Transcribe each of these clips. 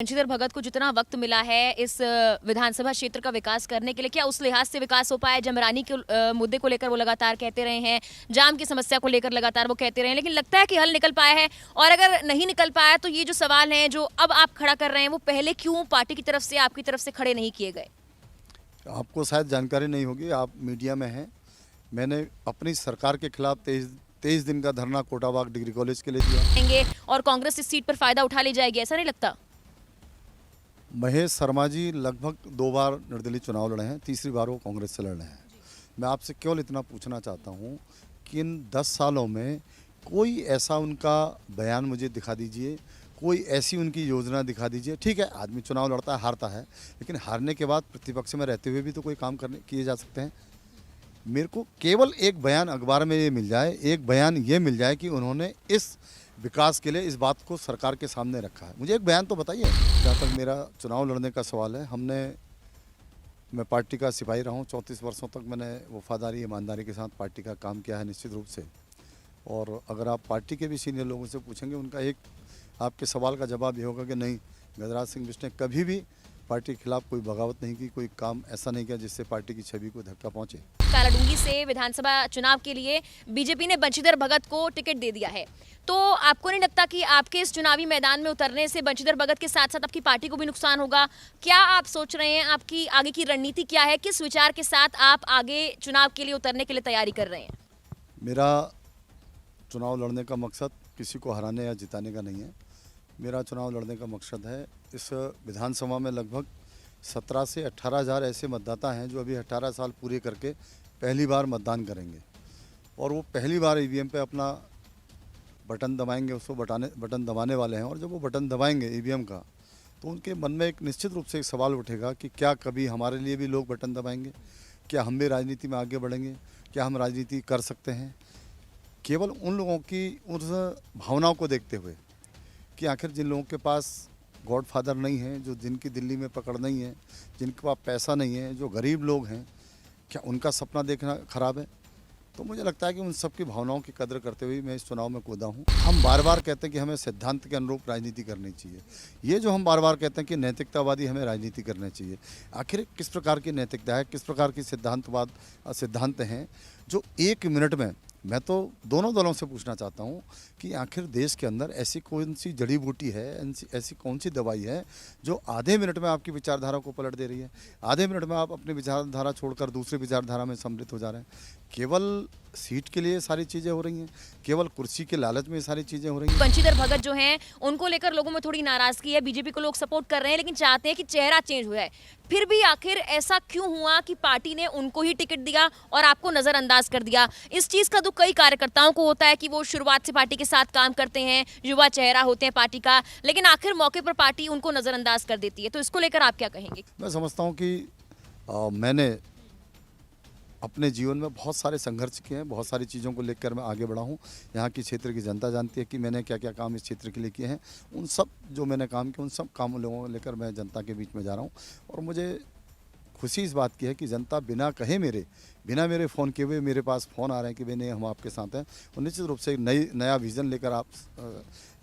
बंशीधर भगत को जितना वक्त मिला है इस विधानसभा क्षेत्र का विकास करने के लिए, क्या उस लिहाज से विकास हो पाया? जमरानी के मुद्दे को लेकर वो लगातार कहते रहे हैं, जाम की समस्या को लेकर लगातार वो कहते रहे हैं, लेकिन लगता है कि हल निकल पाया है। और अगर नहीं निकल पाया तो ये जो सवाल हैं जो अब आप खड़ा कर रहे हैं, वो पहले क्यों पार्टी की तरफ से, आपकी तरफ से खड़े नहीं किए गए? आपको शायद जानकारी नहीं होगी, आप मीडिया में हैं। मैंने अपनी सरकार के खिलाफ 23 दिन का धरना कोटाबाग डिग्री कॉलेज के लिए दिया। और कांग्रेस इस सीट पर फायदा उठा ले जाएगी, ऐसा नहीं लगता? महेश शर्मा जी लगभग 2 बार निर्दलीय चुनाव लड़े हैं, तीसरी बार वो कांग्रेस से लड़ रहे हैं। मैं आपसे केवल इतना पूछना चाहता हूं कि इन 10 सालों में कोई ऐसा उनका बयान मुझे दिखा दीजिए, कोई ऐसी उनकी योजना दिखा दीजिए। ठीक है, आदमी चुनाव लड़ता है, हारता है, लेकिन हारने के बाद प्रतिपक्ष में रहते हुए भी तो कोई काम करने किए जा सकते हैं। मेरे को केवल एक बयान अखबार में ये मिल जाए, एक बयान ये मिल जाए कि उन्होंने इस विकास के लिए इस बात को सरकार के सामने रखा है। मुझे एक बयान तो बताइए। जहाँ तक मेरा चुनाव लड़ने का सवाल है, मैं पार्टी का सिपाही रहा हूँ, 34 वर्षों तक मैंने वफादारी ईमानदारी के साथ पार्टी का काम किया है निश्चित रूप से। और अगर आप पार्टी के भी सीनियर लोगों से पूछेंगे, उनका एक आपके सवाल का जवाब ये होगा कि नहीं, गजराज सिंह बिष्ट ने कभी भी पार्टी के खिलाफ कोई बगावत नहीं की, कोई काम ऐसा नहीं किया जिससे पार्टी की छवि को धक्का पहुंचे। कालाडूंगी से विधानसभा चुनाव के लिए बीजेपी ने बंशीधर भगत को टिकट दे दिया है, तो आपको नहीं लगता कि आपके इस चुनावी मैदान में उतरने से बंशीधर भगत के साथ साथ आपकी पार्टी को भी नुकसान होगा? क्या आप सोच रहे हैं, आपकी आगे की रणनीति क्या है, किस विचार के साथ आप आगे चुनाव के लिए उतरने के लिए तैयारी कर रहे हैं? मेरा चुनाव लड़ने का मकसद किसी को हराने या जिताने का नहीं है। मेरा चुनाव लड़ने का मकसद है, इस विधानसभा में लगभग 17 से 18 हज़ार ऐसे मतदाता हैं जो अभी 18 साल पूरे करके पहली बार मतदान करेंगे, और वो पहली बार ईवीएम पे अपना बटन दबाएंगे, उसको बटन दबाने वाले हैं। और जब वो बटन दबाएंगे ईवीएम का, तो उनके मन में एक निश्चित रूप से एक सवाल उठेगा कि क्या कभी हमारे लिए भी लोग बटन दबाएंगे? क्या हम भी राजनीति में आगे बढ़ेंगे? क्या हम राजनीति कर सकते हैं? केवल उन लोगों की उस भावनाओं को देखते हुए कि आखिर जिन लोगों के पास गॉडफादर नहीं है, जो जिनकी दिल्ली में पकड़ नहीं है, जिनके पास पैसा नहीं है, जो गरीब लोग हैं, क्या उनका सपना देखना खराब है? तो मुझे लगता है कि उन सब की भावनाओं की कदर करते हुए मैं इस चुनाव में कूदा हूँ। हम बार बार कहते हैं कि हमें सिद्धांत के अनुरूप राजनीति करनी चाहिए। ये जो हम बार बार कहते हैं कि नैतिकतावादी हमें राजनीति करनी चाहिए, आखिर किस प्रकार की नैतिकता है, किस प्रकार की सिद्धांत हैं जो 1 मिनट में, मैं तो दोनों दलों से पूछना चाहता हूं कि आखिर देश के अंदर ऐसी कौन सी जड़ी बूटी है, ऐसी कौन सी दवाई है जो आधे मिनट में आपकी विचारधारा को पलट दे रही है? आधे मिनट में आप अपनी विचारधारा छोड़कर दूसरी विचारधारा में सम्मिलित हो जा रहे हैं। केवल सीट के लिए सारी चीज़ें हो रही हैं, केवल कुर्सी के लालच में सारी चीज़ें हो रही हैं। बंशीधर भगत जो हैं, उनको लेकर लोगों में थोड़ी नाराजगी है। बीजेपी को लोग सपोर्ट कर रहे हैं, लेकिन चाहते हैं कि चेहरा चेंज हो जाए। फिर भी आखिर ऐसा क्यों हुआ कि पार्टी ने उनको ही टिकट दिया और आपको नजरअंदाज कर दिया? इस चीज का दुख कई कार्यकर्ताओं को होता है कि वो शुरुआत से पार्टी के साथ काम करते हैं, युवा चेहरा होते हैं पार्टी का, लेकिन आखिर मौके पर पार्टी उनको नजरअंदाज कर देती है। तो इसको लेकर आप क्या कहेंगे? मैं समझता हूँ कि मैंने अपने जीवन में बहुत सारे संघर्ष किए हैं, बहुत सारी चीज़ों को लेकर मैं आगे बढ़ा हूँ। यहाँ की क्षेत्र की जनता जानती है कि मैंने क्या क्या काम इस क्षेत्र के लिए किए हैं। उन सब जो मैंने काम किए, उन सब काम लोगों को लेकर मैं जनता के बीच में जा रहा हूँ। और मुझे खुशी इस बात की है कि जनता बिना मेरे फ़ोन किए हुए मेरे पास फ़ोन आ रहे हैं कि नहीं, हम आपके साथ हैं। और निश्चित रूप से एक नया विज़न लेकर आप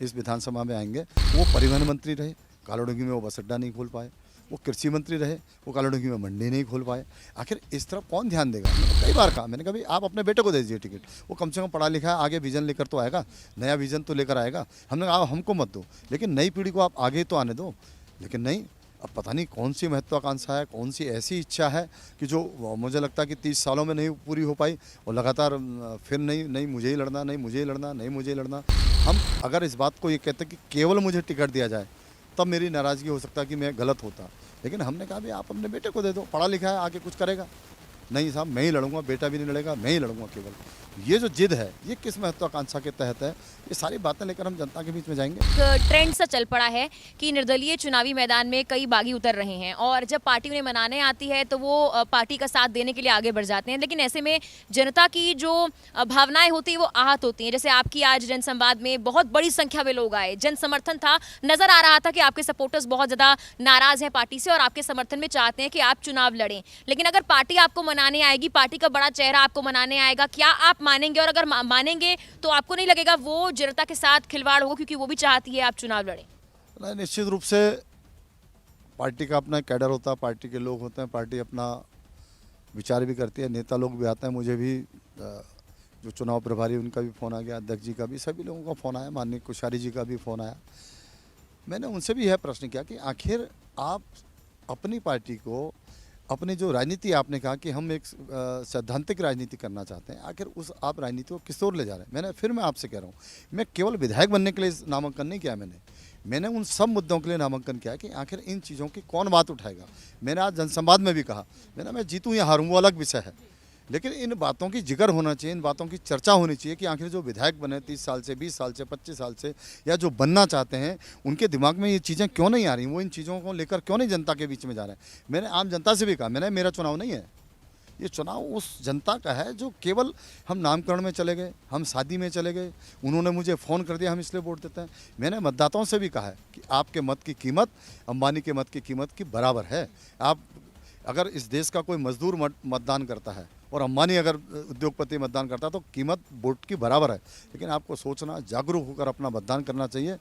इस विधानसभा में आएंगे। वो परिवहन मंत्री रहे, कालाडूंगी में वो बस अड्डा नहीं खोल पाए। वो कृषि मंत्री रहे, वो कालाडूंगी में मंडी नहीं खोल पाए। आखिर इस तरफ कौन ध्यान देगा? मैंने कई बार कहा, मैंने कहा भाई आप अपने बेटे को दे दीजिए टिकट, वो कम से कम पढ़ा लिखा है, आगे विजन लेकर तो आएगा, नया विजन तो लेकर आएगा। हमने कहा हमको मत दो, लेकिन नई पीढ़ी को आप आगे तो आने दो। लेकिन नहीं, अब पता नहीं कौन सी महत्वाकांक्षा है, कौन सी ऐसी इच्छा है कि जो मुझे लगता है कि 30 सालों में नहीं पूरी हो पाई, और लगातार फिर नहीं मुझे ही लड़ना, नहीं मुझे ही लड़ना, नहीं मुझे ही लड़ना। हम अगर इस बात को ये कहते हैं कि केवल मुझे टिकट दिया जाए, तब मेरी नाराज़गी हो सकता है कि मैं गलत होता। लेकिन हमने कहा भी आप अपने बेटे को दे दो, पढ़ा लिखा है, आगे कुछ करेगा। नहीं साहब, मैं ही लड़ूंगा, बेटा भी नहीं लड़ेगा, मैं ही लड़ूंगा। केवल ये जो जिद है, ये किस महत्वाकांक्षा के तहत है? ये सारी बातें लेकर हम जनता के बीच में जाएंगे। ट्रेंड सा चल पड़ा है कि निर्दलीय चुनावी मैदान में कई बागी उतर रहे हैं, और जब पार्टी उन्हें मनाने आती है तो वो पार्टी का साथ देने के लिए आगे बढ़ जाते हैं, लेकिन ऐसे में जनता की जो भावनाएं होती हैं वो आहत होती हैं। जैसे आपकी आज जनसंवाद में बहुत बड़ी संख्या में लोग आए, जन समर्थन था, नजर आ रहा था कि आपके सपोर्टर्स बहुत ज्यादा नाराज हैं पार्टी से और आपके समर्थन में चाहते हैं कि आप चुनाव लड़ें। लेकिन अगर पार्टी आपको मनाने आएगी, पार्टी का बड़ा चेहरा आपको मनाने आएगा, क्या आप मानेंगे? और अगर मानेंगे तो आपको नहीं लगेगा वो जनता के साथ खिलवाड़ होगा, क्योंकि वो भी चाहती है आप चुनाव लड़ें? निश्चित रूप से पार्टी का अपना कैडर होता है, पार्टी के लोग होते हैं, पार्टी अपना विचार भी करती है, नेता लोग भी आते हैं। मुझे भी जो चुनाव प्रभारी उनका भी फ़ोन आ गया, अध्यक्ष जी का भी, सभी लोगों का फ़ोन आया, माननीय कोश्यारी जी का भी फ़ोन आया। मैंने उनसे भी यह प्रश्न किया कि आखिर आप अपनी पार्टी को, अपनी जो राजनीति आपने कहा कि हम एक सैद्धांतिक राजनीति करना चाहते हैं, आखिर उस आप राजनीति को किस ओर ले जा रहे हैं। मैं आपसे कह रहा हूँ, मैं केवल विधायक बनने के लिए नामांकन नहीं किया। मैंने उन सब मुद्दों के लिए नामांकन किया कि आखिर इन चीज़ों की कौन बात उठाएगा। मैंने आज जनसंवाद में भी कहा, मैं जीतूँ या हारूँ वो अलग विषय है, लेकिन इन बातों की जिक्र होना चाहिए, इन बातों की चर्चा होनी चाहिए कि आखिर जो विधायक बने 30 साल से, 20 साल से, 25 साल से, या जो बनना चाहते हैं, उनके दिमाग में ये चीज़ें क्यों नहीं आ रही, वो इन चीज़ों को लेकर क्यों नहीं जनता के बीच में जा रहे हैं। मैंने आम जनता से भी कहा, मेरा चुनाव नहीं है, ये चुनाव उस जनता का है जो केवल हम नामकरण में चले गए, हम शादी में चले गए, उन्होंने मुझे फ़ोन कर दिया हम इसलिए वोट देते हैं। मैंने मतदाताओं से भी कहा है कि आपके मत की कीमत अंबानी के मत की कीमत की बराबर है। आप अगर इस देश का कोई मजदूर मतदान करता है और अंबानी अगर उद्योगपति मतदान करता है तो कीमत वोट की बराबर है। लेकिन आपको सोचना, जागरूक होकर अपना मतदान करना चाहिए।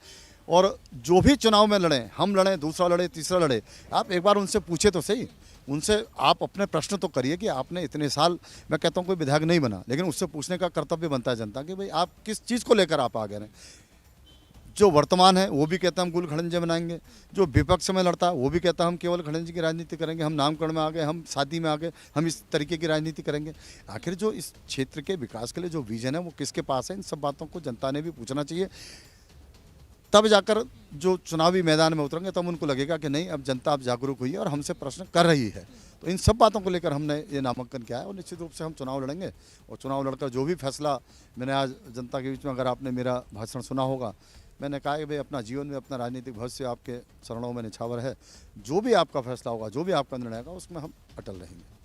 और जो भी चुनाव में लड़ें, हम लड़ें, दूसरा लड़े, तीसरा लड़े, आप एक बार उनसे पूछे तो सही, उनसे आप अपने प्रश्न तो करिए कि आपने इतने साल, मैं कहता हूँ कोई विधायक नहीं बना, लेकिन उससे पूछने का कर्तव्य बनता है जनता कि भाई आप किस चीज़ को लेकर आप आगे रहें। जो वर्तमान है वो भी कहता है हम कुल खड़ंजे बनाएंगे, जो विपक्ष में लड़ता है वो भी कहता है हम केवल खड़ंजे की राजनीति करेंगे, हम नामकरण में आ गए, हम शादी में आ गए, हम इस तरीके की राजनीति करेंगे। आखिर जो इस क्षेत्र के विकास के लिए जो विजन है वो किसके पास है, इन सब बातों को जनता ने भी पूछना चाहिए। तब जाकर जो चुनावी मैदान में उतरेंगे तब उनको लगेगा कि नहीं, अब जनता अब जागरूक हुई है और हमसे प्रश्न कर रही है। तो इन सब बातों को लेकर हमने ये नामांकन किया है और निश्चित रूप से हम चुनाव लड़ेंगे। और चुनाव लड़कर जो भी फैसला, मैंने आज जनता के बीच में, अगर आपने मेरा भाषण सुना होगा, मैंने कहा कि भाई अपना जीवन में अपना राजनीतिक भविष्य आपके चरणों में निछावर है, जो भी आपका फैसला होगा, जो भी आपका निर्णय होगा, उसमें हम अटल रहेंगे।